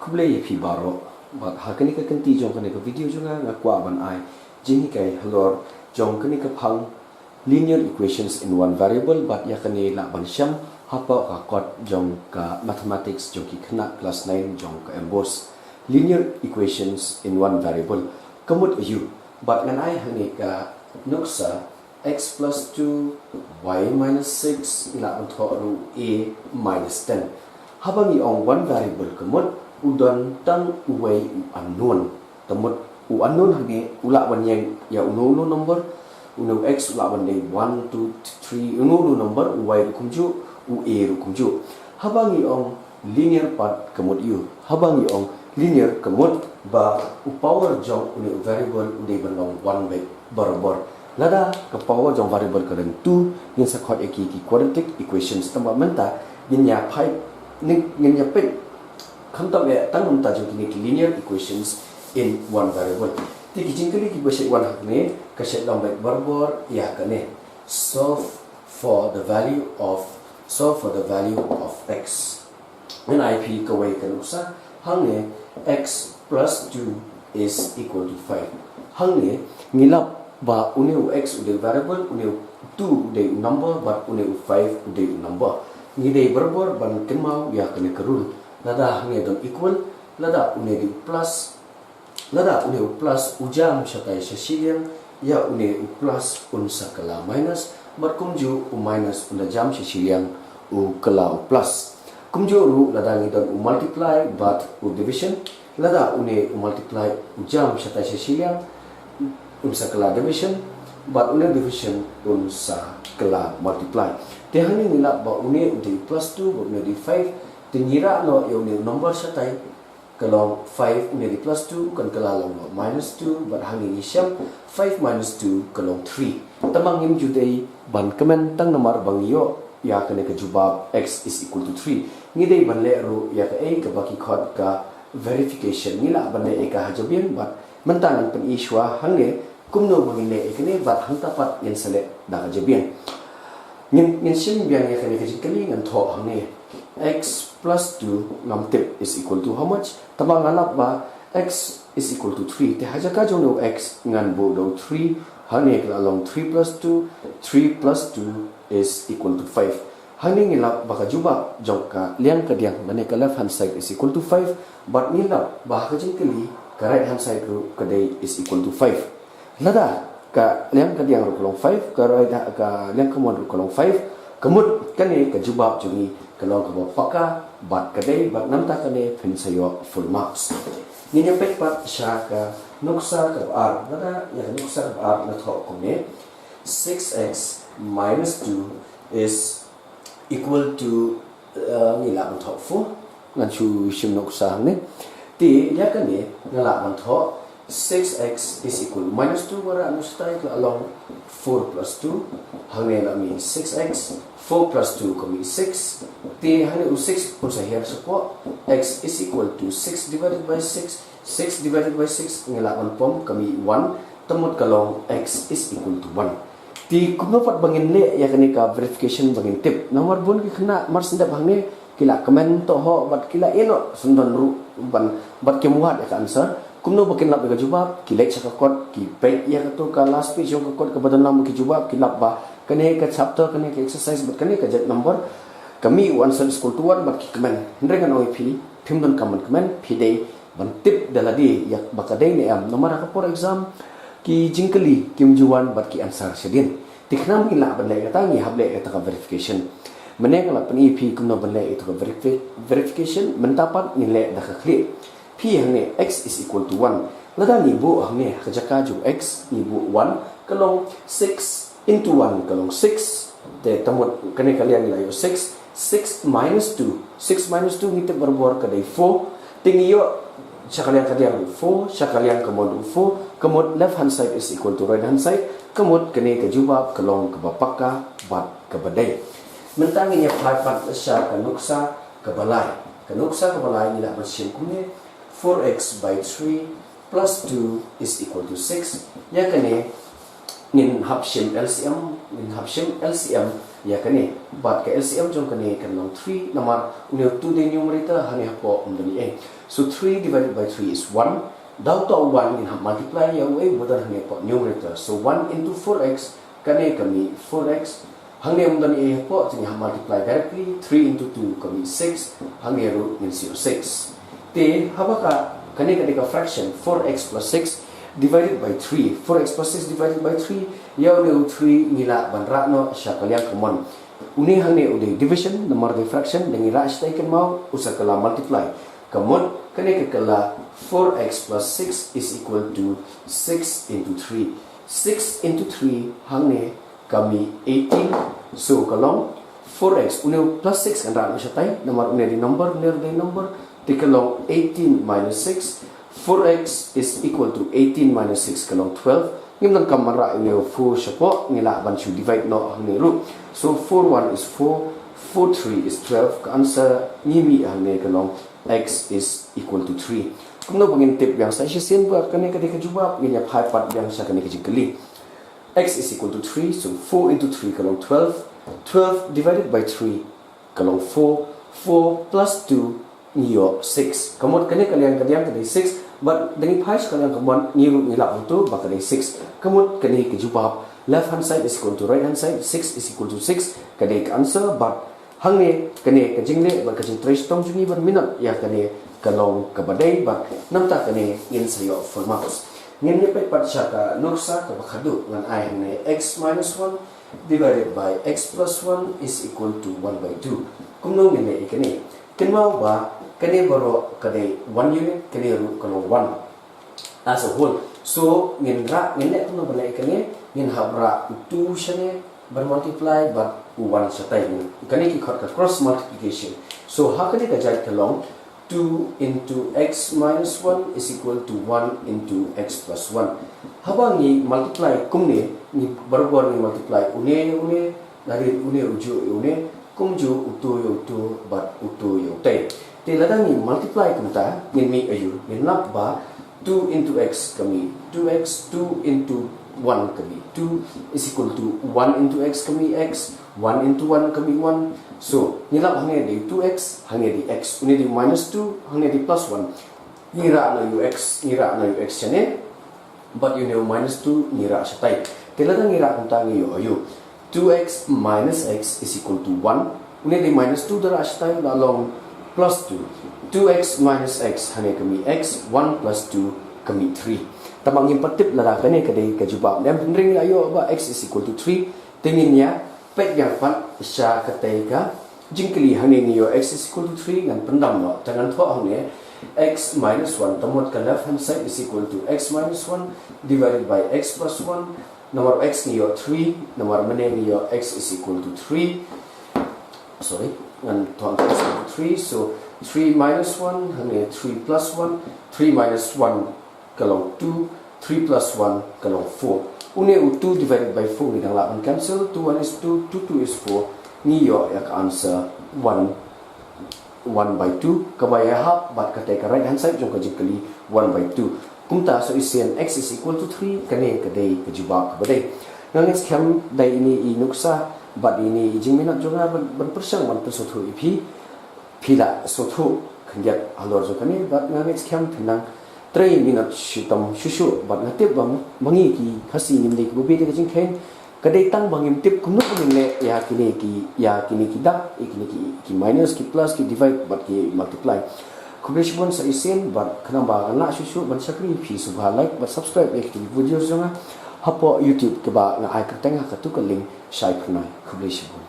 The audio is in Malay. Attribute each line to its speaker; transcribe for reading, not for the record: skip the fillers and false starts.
Speaker 1: Blei pi baroh but hakani ka kanti jong kani ka video juga ngakwa ban I jinghikai halor jong kani ka phang linear equations in one variable but yakani la ban sham hapa ka kot jong ka mathematics jong ki khynnah class 9 jong ka embos linear equations in one variable kamut u but ngan I hani ka nuksa x plus 2 y minus 6 ila ban thoru a minus 10 habang iong one variable kamut udan tang uway unknown tamut unknown hage ula ban yang ya unknown number uno x ula ban dei 1 2 3 unknown number uy kumju u a kumju habang iong linear part kamut u habang iong linear kamut ba u power jong uni variable udei ban long 1 by baroh lada ka power jong variable kadang 2 yin sa khot ki quadratic equations tamba mynta yin ya pai yin ya pek kham ta be tang mynta jong ki linear equations in one variable ti ki jingkhein ki base one hakne ka set long by baroh ya kane solve for the value of x when ip ka way kan usa hangne x plus 2 is equal to 5 hangne ngilap ba uneu x ude variable uneu 2 ude number but uneu 5 ude number ngidei baroh ban kynmaw ya kane karul lada hangne don equal lada uneu plus ujam shakai shashiyang ya uneu plus unsakala minus but kumju minus unda jam shashiyang u kala plus kumju ru lada ngidon multiply but division lada une multiply ujam shakai shashiyang unsakala division but une division unsakala multiply tehani nilap ba une di plus 2 ba une di 5 tingira no yo ne number shatai kalau 5 une di plus 2 kan kala long minus 2 but hangi isham 5 minus 2 kalau 3 tamang ngim judei ban comment tang nomor bang yo ya kane ka jubab x is equal to 3 ngidei ban le ru ya ka a ka baki khot ka verification ngila ban le ka hajabian but mentan pen ishwa hange kumno bang le ekne but hang tapat yen sele da hajabian ngin sim biang ya kane ka jingkhein ngan tho hange x plus 2 jingtip is equal to how much tabang alap ba x is equal to 3 te hajaka jong x ngan bo do 3 hange ka along 3 plus 2 is equal to 5 hange ngilap ba ka juba jong ka liang ka diang mane ka left hand side is equal to 5 but ngilap ba ka jingkhein ka right hand side ru ka dei is equal to 5 lada ka liang ka diang ru kolong 5 ka right ka liang ka mon ru kolong 5 kamut kane ka juba jongi kalau ka paka bat kadai bat namta kane pin sayo full marks ni nya pek pat sha ka nuksa ka r nada ya nuksa ka r na tho ko ne 6x minus 2 is equal to ni la tho fu na chu shim nuksa ne ti ya kane na la tho 6x is equal to minus 2 wara anu style along 4 plus 2 hangme la mi 6x 4 plus 2 kami 6 ti hane u 6 pun sa here so x is equal to 6 divided by 6 6 divided by 6 ngelawan pom kami 1 temut kalong x is equal to 1 ti kumno pat bangin le ya kani ka verification bangin tip nomor bun ki khynnah mar sendap hangne kila comment to ho bat kila eno sundon ru ban bat kemuat ya answer kumno bakin lap ka jubab kilek sa kot ki pek ya to ka last page ka kot ka badan lam ki jubab kilap ba kane ka chapter kane ka exercise but kane ka jet number kami answer school to 1 but ki comment hindrengan oi phi phimdon comment phidei ban tip daladi ya bakadai ne am nomor ka for exam ki jingkeli kimjuan but ki answer sedin tiknam ki la ban le ka tangi hable ka ta verification mane ka la pani phi kumno ban le ka verification mentapat ni le da ka clear p hangne x is equal to 1 lada ni bu hangne khajaka ju x ni bu 1 kalong 6 into 1 kalong 6 te tamut kane kalian la yo 6 minus 2 ni te baroh ka dai 4 tingiyo sakalian kalian 4 sakalian kamod 4 kamod left hand side is equal to right hand side kamod kane ka jubab kalong ka bapaka bat ka badai mentangi nya pat sya ka nuksa ka balai ni la bersim kune 4x by 3 plus 2 is equal to 6 ya kane ngin hapshim LCM ya kane but ke LCM jong kane kan long 3 namar une 2 de numerator hani hapo umdani e so 3 divided by 3 is 1 dau to 1 in multiply ya we bodan hani hapo numerator so 1 into 4x kane kami 4x hangne umdani e hapo jing multiply directly 3 into 2 kami 6 hangne root min 6 te habaka kane ka fraction 4x plus 6 divided by 3 4x plus 6 divided by 3 yaw ne 3 ngila banra no sya kalian common uni hangne ude division nomor de fraction dengan ra stai kan mau usakala multiply kemudian kane ke kala 4x plus 6 is equal to 6 into 3 6 into 3 hangne kami 18 so kalau 4x uni plus 6 kan ra sya tai nomor uni di number tikalong 18 minus 6 4x is equal to 18 minus 6 kalong 12 ngim nang kamara ini 4 syapo ngila ban chu divide no hang root so 4 1 is 4 4 3 is 12 ka answer ngimi hang kalong x is equal to 3 kumno bangin tip yang saya sien buat kane ka jawab nginya phai pat yang sa kane kali x is equal to 3 so 4 into 3 kalong 12 12 divided by 3 kalong 4 4 plus 2 niyo 6 kemudian kalian 6 but dengan pi kalian kemudian niru nilap itu bakal 6 kemudian kini kejubab left hand side is equal to right hand side 6 is equal to 6 kini ke answer but hang ni kini ke jingle but ke jing trace tong jungi berminat ya kini kalong ke badai but namta kini in sayo for marks ngin ni pe pat syaka noksa ke haduh dengan I hang ni x minus 1 divided by x plus 1 is equal to 1 by 2 kumno ngin ni kini kynmaw ba kane baroh kade 1 unit kane root kalau 1 as a whole so ngin nek kuno balai kane ngin habra 2 shane bermultiply but 1 satai kane ki khot cross multiplication so ha kane ka jai kalong 2 into x minus 1 is equal to 1 into x plus 1 habang ni multiply kumne ni baru ni multiply une dari une uju une kumju utu but utu yote te ladang ni multiply kumta ngin mi ayu ngin lap ba 2 into x kami 2x 2 into 1 kami 2 is equal to 1 into x kami x 1 into 1 kami 1 so nilap hanya di 2x hanya di x ini di minus 2 hanya di plus 1 ngira na ux chane but you know minus 2 ngira satai te ladang ngira kumta ngiyo ayu 2x minus x is equal to 1 ini di minus 2 dara satai lalong plus 2 2x minus x hanya kami x 1 plus 2 kami 3 tamang impatip lara kane kadai kajubab dan ring ayo ba x is equal to 3 tinginnya pet yang pat sya katai ka jingkeli hanya niyo x is equal to 3 dan pendam no jangan tho hanya x minus 1 tamot ka left hand side is equal to x minus 1 divided by x plus 1 nomor x niyo 3 nomor mene niyo x is equal to 3 sorry and 3 so 3 minus 1 hanya 3 plus 1 3 minus 1 kalau 2 3 plus 1 kalau 4 une 2 divided by 4 ni dalam cancel 2 1 is 2 2 is 4 ni yo ya answer 1 by 2 kabaya half but kata ke right hand side jong kali 1 by 2 kumta so isen x is equal to 3 kane kadai kejubak badai nang next kam dai ini inuksa but ini jingmenat jonga berpersang man pesotu ipi pila sotu kanjat alor jo kane but nang next kam pinang 3 minute shitam shushu but ngatip bang mangi ki khasi nimde ki bobe de jingkhein kadai tang bangim tip kumnu kumle ya kini ki dak ki minus ki plus ki divide but ki multiply kubeshbon sa isen but kanamba na shushu ban sakri phi subha like but subscribe ek video jonga hapo YouTube ke ba na ai ka tengah ka tu ka link Shaiphyrnai kubeshbon